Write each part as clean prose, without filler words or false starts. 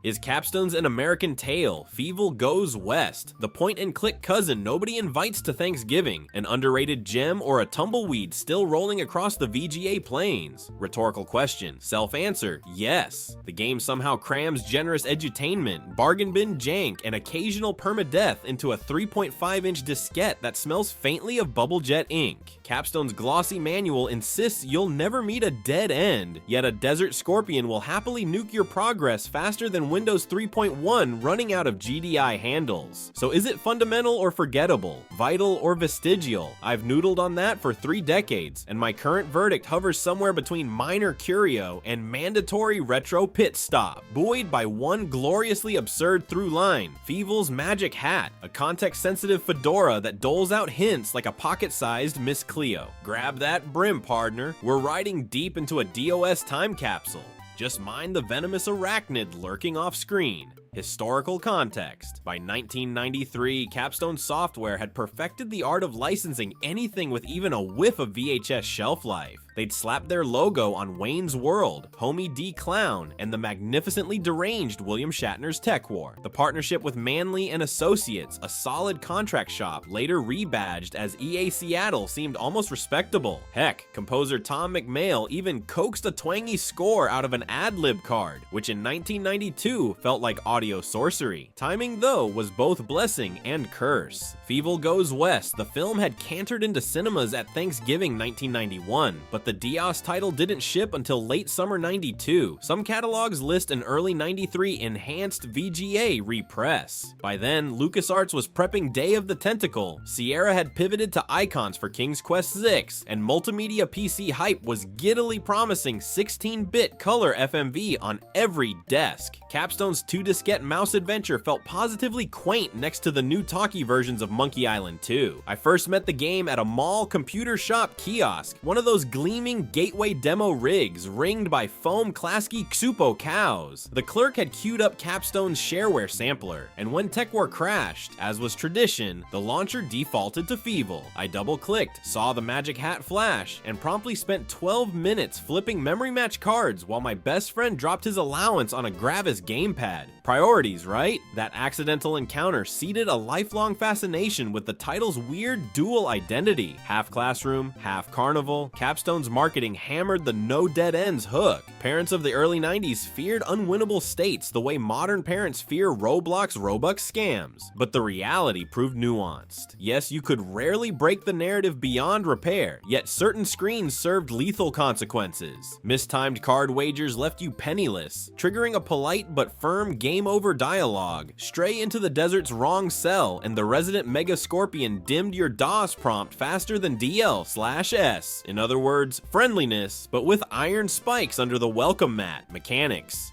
Is Capstone's an American Tale, Fievel Goes West, the point-and-click cousin nobody invites to Thanksgiving, an underrated gem, or a tumbleweed still rolling across the VGA plains? Rhetorical question. Self-answer, yes. The game somehow crams generous edutainment, bargain bin jank, and occasional permadeath into a 3.5-inch diskette that smells faintly of bubblejet ink. Capstone's glossy manual insists you'll never meet a dead end, yet a desert scorpion will happily nuke your progress faster than Windows 3.1 running out of GDI handles. So is it fundamental or forgettable? Vital or vestigial? I've noodled on that for 3 decades, and my current verdict hovers somewhere between minor curio and mandatory retro pit stop, buoyed by one gloriously absurd through line: Fievel's magic hat, a context-sensitive fedora that doles out hints like a pocket-sized Miss Cleo. Grab that brim, partner. We're riding deep into a DOS time capsule. Just mind the venomous arachnid lurking off screen. Historical context. By 1993, Capstone Software had perfected the art of licensing anything with even a whiff of VHS shelf life. They'd slapped their logo on Wayne's World, Homie D. Clown, and the magnificently deranged William Shatner's Tech War. The partnership with Manley and Associates, a solid contract shop later rebadged as EA Seattle, seemed almost respectable. Heck, composer Tom McMail even coaxed a twangy score out of an AdLib card, which in 1992 felt like audio sorcery. Timing, though, was both blessing and curse. Fievel Goes West, the film had cantered into cinemas at Thanksgiving 1991, but the DOS title didn't ship until late summer 92. Some catalogs list an early 93 enhanced VGA repress. By then, LucasArts was prepping Day of the Tentacle, Sierra had pivoted to icons for King's Quest VI, and multimedia PC hype was giddily promising 16-bit color FMV on every desk. Capstone's 2-diskette mouse adventure felt positively quaint next to the new talkie versions of Monkey Island 2. I first met the game at a mall computer shop kiosk, one of those gleaming gateway demo rigs ringed by foam Klasky Xupo cows. The clerk had queued up Capstone's shareware sampler, and when Tech War crashed, as was tradition, the launcher defaulted to Fievel. I double-clicked, saw the magic hat flash, and promptly spent 12 minutes flipping memory match cards while my best friend dropped his allowance on a Gravis gamepad. Priorities, right? That accidental encounter seeded a lifelong fascination with the title's weird dual identity. Half classroom, half carnival, Capstone's marketing hammered the no dead ends hook. Parents of the early 90s feared unwinnable states the way modern parents fear Roblox Robux scams. But the reality proved nuanced. Yes, you could rarely break the narrative beyond repair, yet certain screens served lethal consequences. Mistimed card wagers left you penniless, triggering a polite but firm game over dialogue. Stray into the desert's wrong cell, and the resident Mega Scorpion dimmed your DOS prompt faster than DL/S. In other words, friendliness, but with iron spikes under the welcome mat mechanics.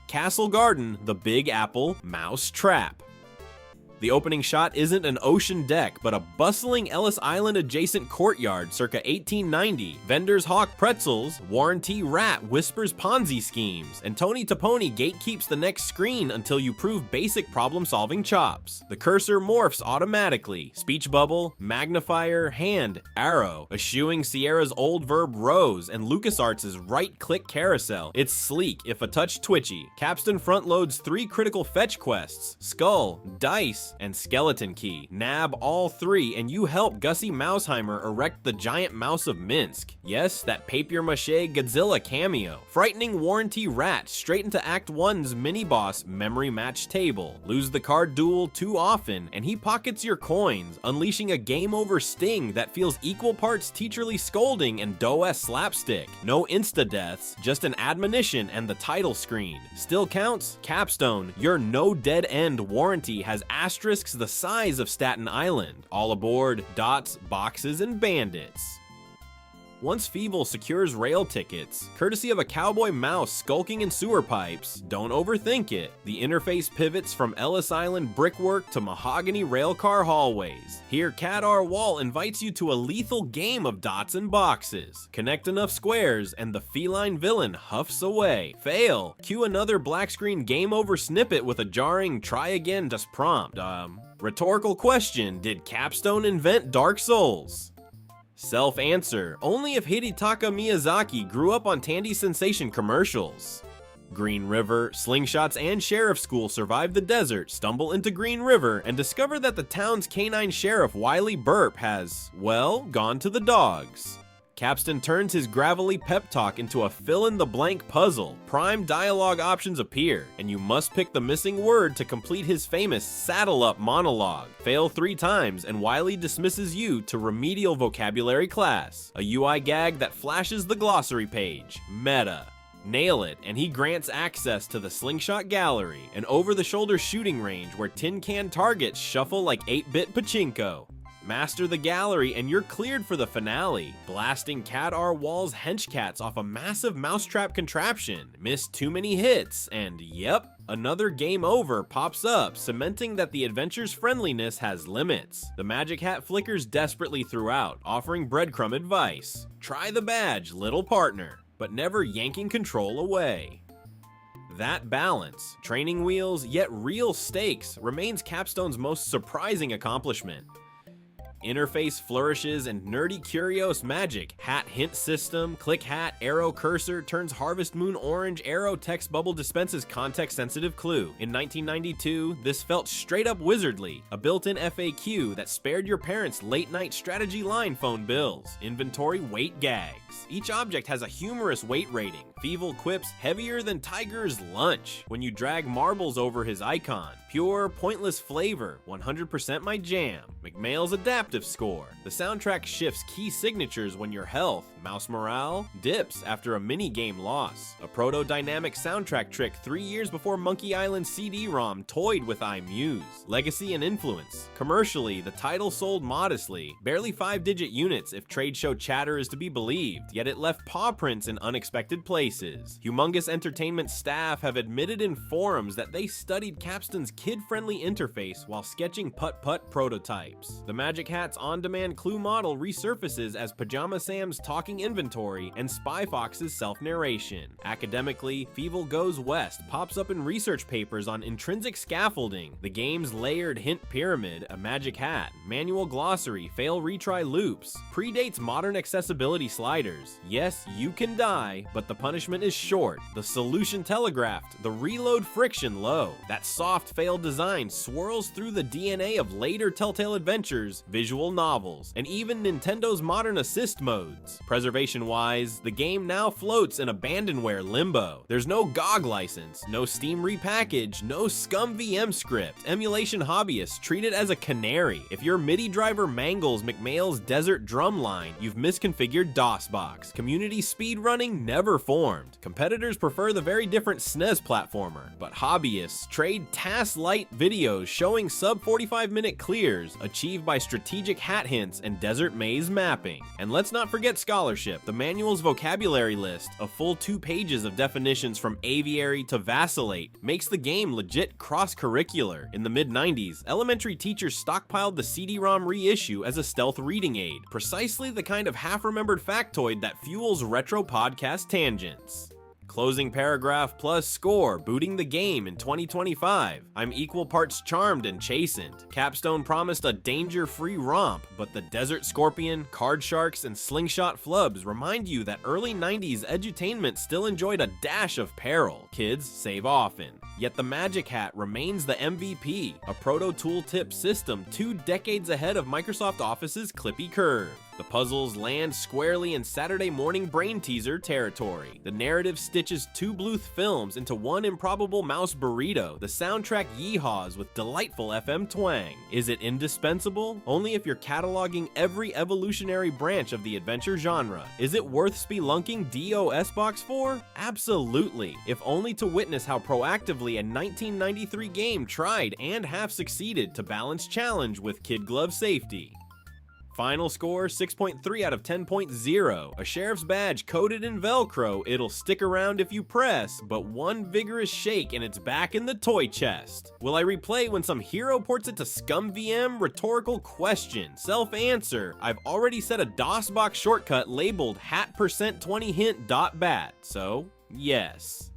Castle Garden, the Big Apple Mouse Trap. The opening shot isn't an ocean deck, but a bustling Ellis Island adjacent courtyard circa 1890. Vendors hawk pretzels, Waul and T rat whispers Ponzi schemes, and Tony Taponi gatekeeps the next screen until you prove basic problem-solving chops. The cursor morphs automatically. Speech bubble, magnifier, hand, arrow, eschewing Sierra's old verb rose and LucasArts' right-click carousel. It's sleek, if a touch twitchy. Capstone front loads 3 critical fetch quests: skull, dice, and skeleton key. Nab all 3 and you help Gussie Mouseheimer erect the giant mouse of Minsk. Yes, that papier-mâché Godzilla cameo. Frightening warranty rat straight into Act 1's mini-boss memory match table. Lose the card duel too often and he pockets your coins, unleashing a game-over sting that feels equal parts teacherly scolding and DOS slapstick. No insta-deaths, just an admonition and the title screen. Still counts? Capstone, your no dead-end warranty has asterisks the size of Staten Island. All aboard, dots, boxes, and bandits. Once Fievel secures rail tickets, courtesy of a cowboy mouse skulking in sewer pipes, don't overthink it. The interface pivots from Ellis Island brickwork to mahogany railcar hallways. Here, Kadar Wall invites you to a lethal game of dots and boxes. Connect enough squares, and the feline villain huffs away. Fail. Cue another black screen game over snippet with a jarring try again just prompt. Rhetorical question, did Capstone invent Dark Souls? Self-answer, only if Hidetaka Miyazaki grew up on Tandy Sensation commercials. Green River, slingshots and sheriff school survive the desert, stumble into Green River, and discover that the town's canine sheriff Wylie Burp has, well, gone to the dogs. Capston turns his gravelly pep talk into a fill-in-the-blank puzzle. Prime dialogue options appear, and you must pick the missing word to complete his famous saddle-up monologue. Fail 3 times, and Wylie dismisses you to remedial vocabulary class. A UI gag that flashes the glossary page. Meta. Nail it, and he grants access to the Slingshot Gallery, an over-the-shoulder shooting range where tin can targets shuffle like 8-bit pachinko. Master the gallery and you're cleared for the finale, blasting Cad R. Wall's henchcats off a massive mousetrap contraption, missed too many hits, and yep, another game over pops up, cementing that the adventure's friendliness has limits. The magic hat flickers desperately throughout, offering breadcrumb advice. Try the badge, little partner, but never yanking control away. That balance, training wheels yet real stakes, remains Capstone's most surprising accomplishment. Interface flourishes and nerdy curios magic. Hat hint system, click hat, arrow cursor, turns Harvest Moon orange, arrow text bubble dispenses context sensitive clue. In 1992, this felt straight up wizardly, a built-in FAQ that spared your parents late night strategy line phone bills. Inventory weight gags. Each object has a humorous weight rating. Fievel quips heavier than Tiger's lunch when you drag marbles over his icon. Pure, pointless flavor, 100% my jam. McMail's adaptive score. The soundtrack shifts key signatures when your health, mouse morale, dips after a mini-game loss. A proto-dynamic soundtrack trick 3 years before Monkey Island CD-ROM toyed with iMuse. Legacy and influence. Commercially, the title sold modestly, barely 5-digit units if trade show chatter is to be believed, yet it left paw prints in unexpected places. Humongous Entertainment staff have admitted in forums that they studied Capstone's kid-friendly interface while sketching putt-putt prototypes. The Magic Hat's on-demand clue model resurfaces as Pajama Sam's talking inventory and Spy Fox's self-narration. Academically, Fievel Goes West pops up in research papers on intrinsic scaffolding, the game's layered hint pyramid, a magic hat, manual glossary, fail retry loops, predates modern accessibility sliders. Yes, you can die, but the punishment is short, the solution telegraphed, the reload friction low. That soft fail design swirls through the DNA of later Telltale Adventures, visual novels, and even Nintendo's modern assist modes. Preservation-wise, the game now floats in abandonware limbo. There's no GOG license, no Steam repackage, no scum VM script. Emulation hobbyists treat it as a canary. If your MIDI driver mangles McMail's desert drum line, you've misconfigured DOSBox. Community speedrunning never formed. Competitors prefer the very different SNES platformer, but hobbyists trade task-light videos showing sub-45-minute clears achieved by strategic hat hints and desert maze mapping. And let's not forget scholarship. The manual's vocabulary list, a full 2 pages of definitions from aviary to vacillate, makes the game legit cross-curricular. In the mid-90s, elementary teachers stockpiled the CD-ROM reissue as a stealth reading aid, precisely the kind of half-remembered factoid that fuels retro podcast tangents. Closing paragraph plus score, booting the game in 2025. I'm equal parts charmed and chastened. Capstone promised a danger-free romp, but the Desert Scorpion, Card Sharks, and Slingshot flubs remind you that early 90s edutainment still enjoyed a dash of peril. Kids save often. Yet the Magic Hat remains the MVP, a proto tooltip system 2 decades ahead of Microsoft Office's Clippy Curve. The puzzles land squarely in Saturday morning brain teaser territory. The narrative stitches 2 Bluth films into one improbable mouse burrito. The soundtrack yeehaws with delightful FM twang. Is it indispensable? Only if you're cataloging every evolutionary branch of the adventure genre. Is it worth spelunking DOS box for? Absolutely, if only to witness how proactively a 1993 game tried and half succeeded to balance challenge with kid glove safety. Final score, 6.3 out of 10.0. A sheriff's badge coated in Velcro, it'll stick around if you press, but one vigorous shake and it's back in the toy chest. Will I replay when some hero ports it to Scum VM? Rhetorical question. Self-answer. I've already set a DOSBox shortcut labeled hat%20hint.bat, so yes.